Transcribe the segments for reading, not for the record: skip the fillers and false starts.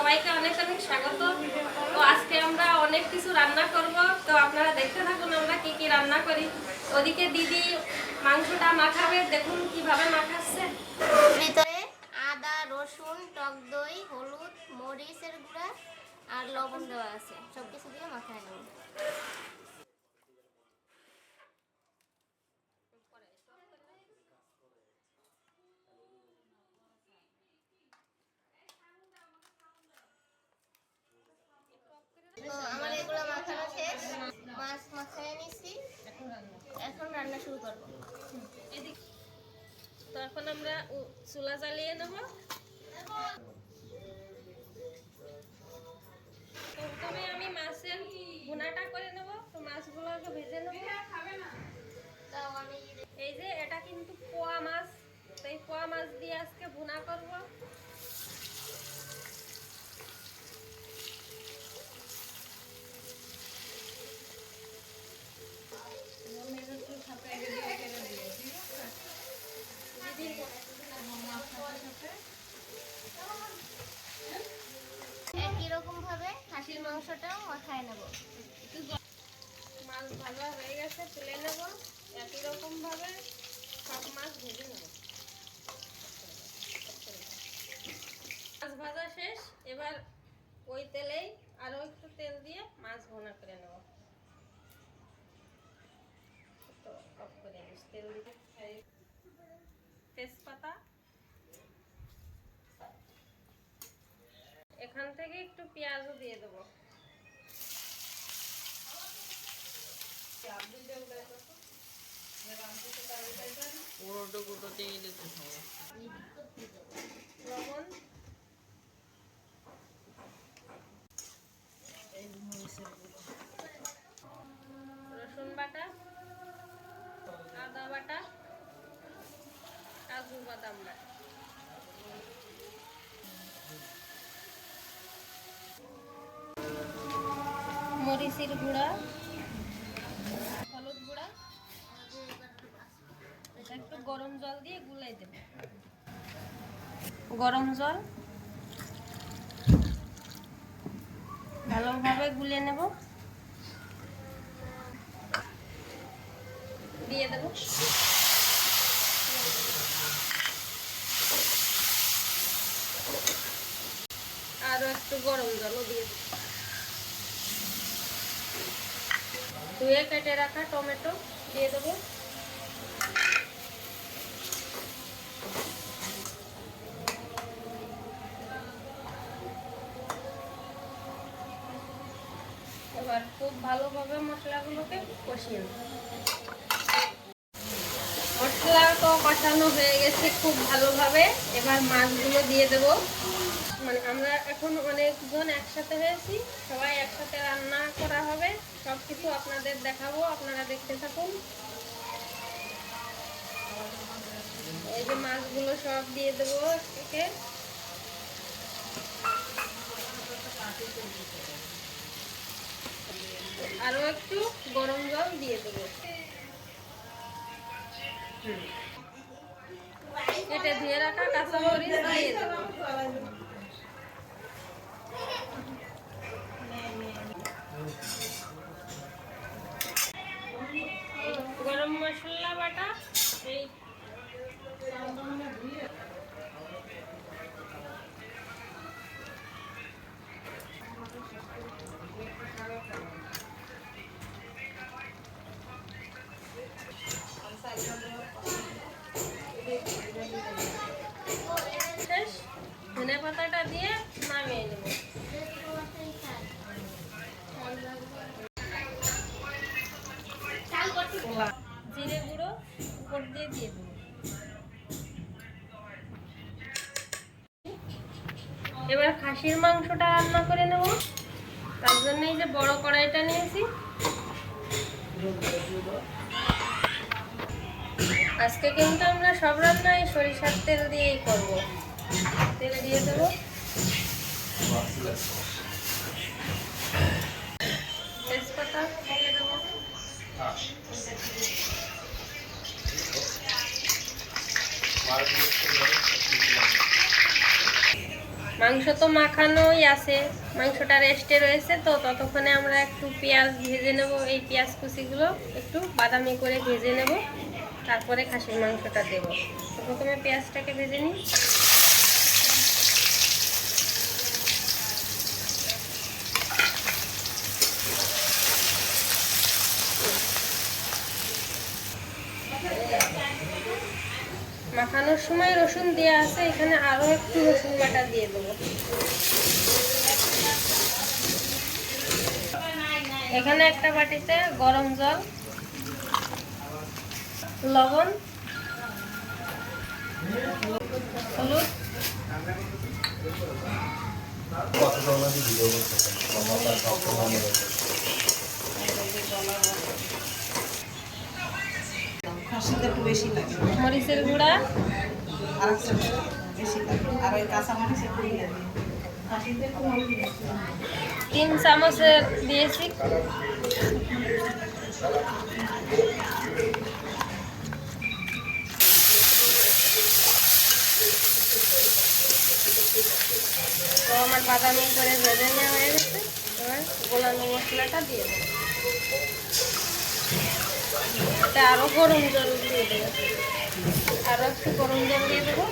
সবাইকে অনেক অনেক স্বাগত। তো আজকে আমরা অনেক কিছু রান্না করব, তো আপনারা দেখতে থাকুন আমরা কি কি রান্না করি। ওদিকে দিদি মাংসটা মাখাবে, দেখুন কিভাবে মাখাচ্ছে। ভিতরে আদা, রসুন, টক দই, হলুদ, মরিচের গুঁড়া আর লবণ দেওয়া আছে, সবকিছু দিয়ে মাখায় নেব। তো আমার এগুলো মাখানো শেষ, মাছ মাখায় নিছি, এখন রান্না শুরু করব। তো এখন আমরা চুলা জ্বালিয়ে নেব। প্রথমে আমি মাছের ভুনাটা করে নেব, তো মাছগুলোকে ভেজে নেব। এই যে এটা কিন্তু পোয়া মাছ, তো এই পোয়া মাছ দিয়ে আজকে ভুনা করব। একই রকম ভাবে খাসির মাংসটাও মাখায় নেব। মাছ ভাজা হয়ে গেছে, তুলে নেব। একই রকম ভাবে সব মাছ ভেজে নেব। মাছ ভাজা শেষ, এবার ওই তেলেই আরো একটু তেল দিয়ে মাছ ভুনা করে নেব। তো অফ করে দিস, তেল দিয়ে তেজপাতা, এখান থেকে একটু পেঁয়াজও দিয়ে দেবো। লবণ, রসুন বাটা, আদা বাটা, কাজু বাদাম বাটা, মরিচের গুঁড়া, হলুদ গুঁড়া, এটা একটু গরম জল দিয়ে গুলাই দেব। গরম জল ভালোভাবে গুলে নেব, দিয়ে দেব। আরো একটু গরম জলও দিয়ে দেব। ধুয়ে কেটে রাখা টমেটো দিয়ে দেবো। এবার খুব ভালোভাবে মশলাগুলোকে কষিয়ে নেব। মশলা তো কষানো হয়ে গেছে খুব ভালোভাবে, এবার মাছগুলো দিয়ে দেব। মানে আমরা এখন অনেকজন একসাথে হয়েছি, সবাই একসাথে রান্না করা হবে, সব কিছু আপনাদের দেখাবো, আপনারা দেখতে থাকুন। এই যে মাছগুলো সব দিয়ে দেবো একে। আরো একটু গরম জল দিয়ে দেবো। কেটে ধুয়ে রাখা কাঁচামরিচ দিয়ে দেবো। গরম মশলা বাটা, এই শেষ, ধনে পাতাটা দিয়ে নামিয়ে নেব। জিরে গুঁড়ো উপর দিয়ে দিয়ে দেবো। এবার খাসির মাংসটা রান্না করে নেব, তার জন্য এই যে বড় কড়াইটা নিয়েছি। আজকে কিন্তু আমরা সব রান্নাই সরিষার তেল দিয়েই করব। তেল দিয়ে দেবো, তেজপাতা দিয়ে দেবো, মাংস তো মাখানোই আছে, মাংসটা রেস্টে রয়েছে, তো ততক্ষণে আমরা একটু পেঁয়াজ ভেজে নেব। এই পেঁয়াজ কুচিগুলো একটু বাদামি করে ভেজে নেব, তারপরে খাসির মাংসটা দেব। তো প্রথমে পেঁয়াজটাকে ভেজে নিই। মাখানোর সময় রসুন দেওয়া আছে, এখানে আরও একটু রসুন বাটা দিয়ে দেবো। এখানে একটা বাটিতে গরম জল, লবণ, হলুদ, মরিচের গুঁড়া, আর বেশি লাগে, আর ওই কাঁচা মরিচ একটু দিয়ে দিই। 3 চামচের দিয়েছি। তো আমার বাদামি করে ভেজে নেওয়া হয়ে গেছে, এবার গোলানো মশলাটা দিয়ে দেবো। এটা আরও গরম জল দিয়ে দেবো, আরও একটু গরম জল দিয়ে দেবো।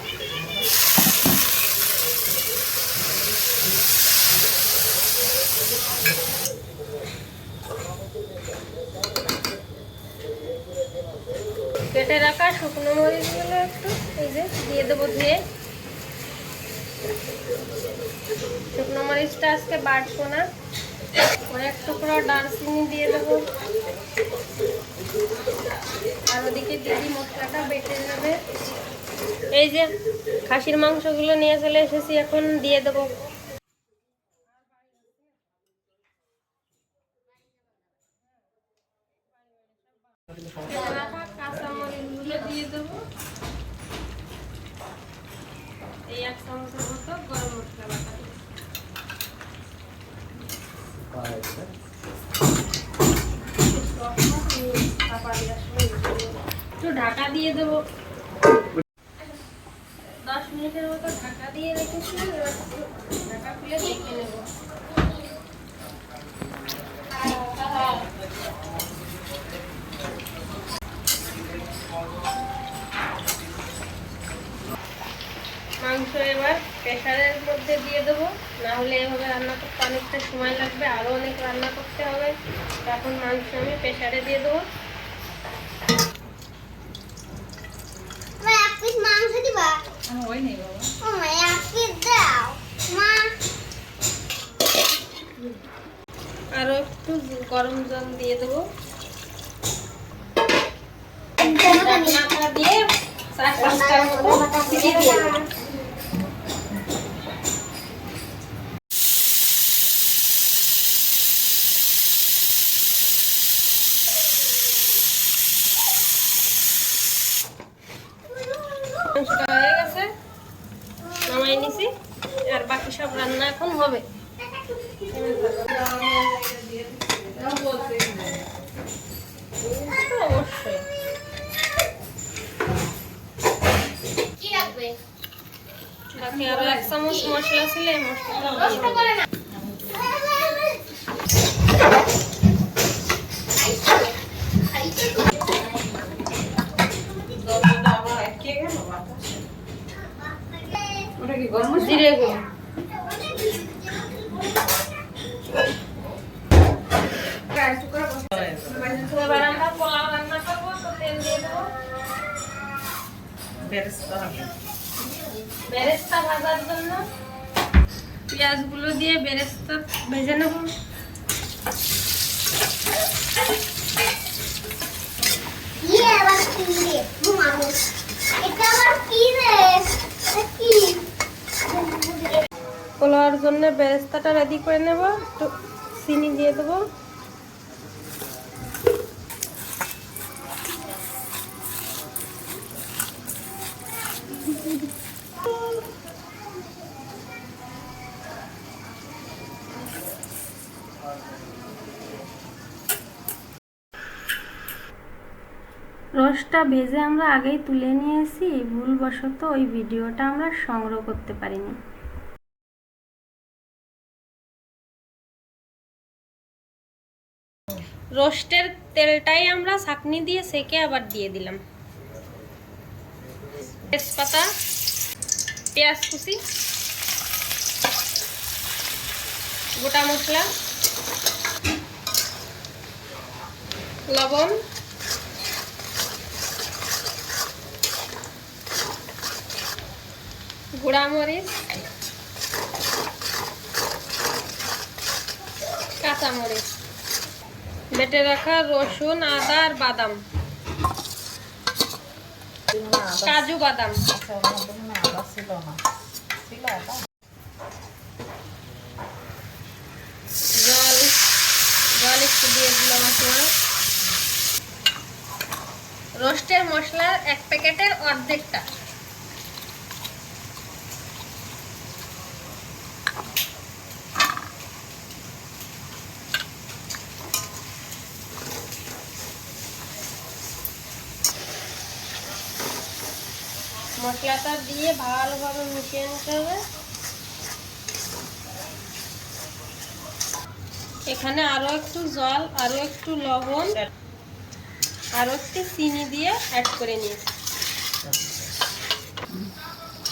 কেটে রাখা শুকনো মরিচগুলো একটু এই যে দিয়ে দেবো ধুয়ে। শুকনো মরিচটা আজকে বাটবো না, কয়েক টুকরো দারচিনি দিয়ে দেবো। আর ওদিকে দিদি মশলাটা বেটে নেবে। এই যে খাসির মাংসগুলো নিয়ে চলে এসেছি, এখন দিয়ে দেবো। কাঁচামরিচগুলো দিয়ে দেবো। এই 1 চামচের মতো গরম মশলা বাটা একটু ঢাকা দিয়ে দেবো। 10 মিনিটের মতো ঢাকা দিয়ে রেখেছি, ঢাকা খুলে দেখে নেব। মাংস এবার প্রেসারের মধ্যে দিয়ে দেবো, না হলে এভাবে রান্না করতে অনেকটা সময় লাগবে, আরও অনেক রান্না করতে হবে। এখন মাংস আমি প্রেসারে দিয়ে দেবো। এক পিস মাংস দিবা? ওই নেই বাবা, এক পিস দাও মা। আরও একটু গরম জল দিয়ে দেবো। ঢাকনাটা দিয়ে 4-5টার মতো সিটি দিয়ে দেবো। মাংসটা হয়ে গেছে, নামাই নিছি। আর বাকি সব রান্না এখন হবে। অবশ্যই কি রাখবে? বাকি আরো 1 চামচ মশলা ছিল, এই মশলাটা নষ্ট করে না। দরজাটা আবার আটকে গেল বাতাসে। ওটা কি গরম মশলা? জিরে গুঁড়ো, এবার আমরা পোলাও রান্না করবো, তো তেল দিয়ে দেবো। বেরেস্তা হবে। বেরেস্তা ভাজার জন্য পেঁয়াজগুলো দিয়ে বেরেস্তা ভেজে নেব। আবার কি রে? এটা আবার কি রে? কি? পোলাওয়ার জন্য বেরেস্তাটা রেডি করে নেব। একটু চিনি দিয়ে দেবো। রসটা ভেজে আমরা আগেই তুলে নিয়েছি, ভুলবশত ওই ভিডিওটা আমরা সংগ্রহ করতে পারিনি। রোস্টের তেলটাই আমরা ছাঁকনি দিয়ে সেকে আবার দিয়ে দিলাম। তেজপাতা, পেঁয়াজ কুচি, গোটা মশলা, লবণ, গুঁড়া মরিচ, কাঁচা মরিচ, বেটে রাখা রসুন, আদা আর বাদাম, কাজু বাদাম, জল জল একটু দিয়ে দিলাম। রোস্টের মশলার 1 প্যাকেটের অর্ধেকটা। মশলাটা দিয়ে ভালোভাবে মিশিয়ে নিতে হবে। এখানে আরো একটু জল, আরো একটু লবণ, আরো একটু চিনি দিয়ে অ্যাড করে নিয়েছি।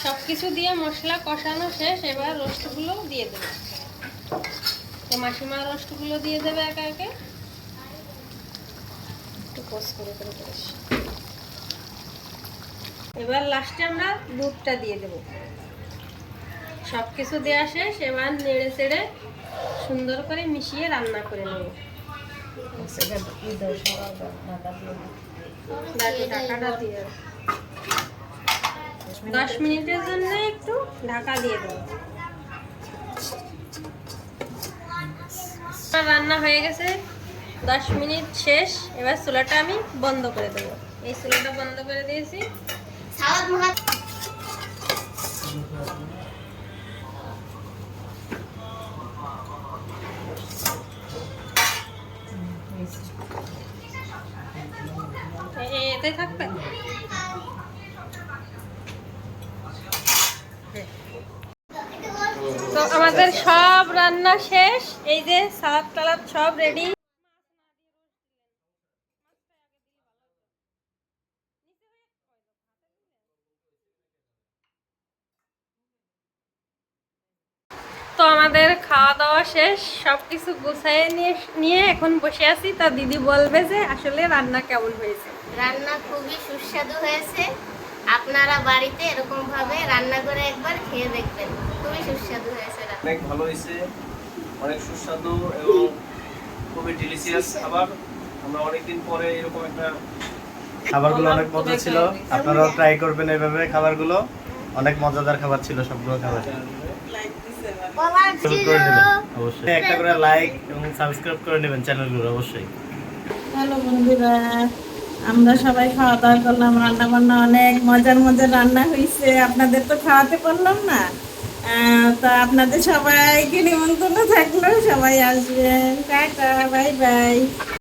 সবকিছু দিয়ে মশলা কষানো শেষ। এবার রোস্টগুলো দিয়ে দেবে। মাসিমা রোস্টগুলো দিয়ে দেবে একে একে। একটু কষ করে করে করিস। এবার লাস্টে আমরা দুধটা দিয়ে দেব। সবকিছু দেওয়া শেষ। এবার নেড়ে চেড়ে সুন্দর করে মিশিয়ে রান্না করে নেব। ঢাকাটা দিয়ে 10 মিনিটের জন্য একটু ঢাকা দিয়ে দেবো। রান্না হয়ে গেছে, 10 মিনিট শেষ। এবার চুলাটা আমি বন্ধ করে দেবো। এই চুলাটা বন্ধ করে দিয়েছি। সালাদ মাখা এতে থাকবে। তো আমাদের সব রান্না শেষ। এই যে সালাদ টালাদ সব রেডি। তো আমাদের খাওয়া দাওয়া শেষ, সবকিছু গুছিয়ে নিয়ে এখন বসে আছি। তা দিদি বলবে যে আসলে রান্না কেমন হয়েছে। রান্না খুবই সুস্বাদু হয়েছে। আপনারা বাড়িতে এরকম ভাবে রান্না করে একবার খেয়ে দেখবেন, খুবই সুস্বাদু হয়েছে। অনেক ভালো হয়েছে, অনেক সুস্বাদু এবং খুবই ডিলিশিয়াস খাবার। আমরা অনেকদিন পরে এরকম একটা খাবারগুলো অনেক মজা ছিল। আপনারাও ট্রাই করবেন এইভাবে। খাবারগুলো অনেক মজাদার খাবার ছিল সবগুলো খাবার। করে নেবেন অবশ্যই, একটা করে লাইক এবং সাবস্ক্রাইব করে নেবেন চ্যানেলগুলো অবশ্যই। হ্যালো বন্ধুরা, আমরা সবাই খাওয়া দাওয়া করলাম। রান্না বান্না অনেক মজার মজার রান্না হয়েছে। আপনাদের তো খাওয়াতে পারলাম না, তা আপনাদের সবাইকে নিমন্ত্রণ থাকলো, সবাই আসবেন। Tata, bye bye.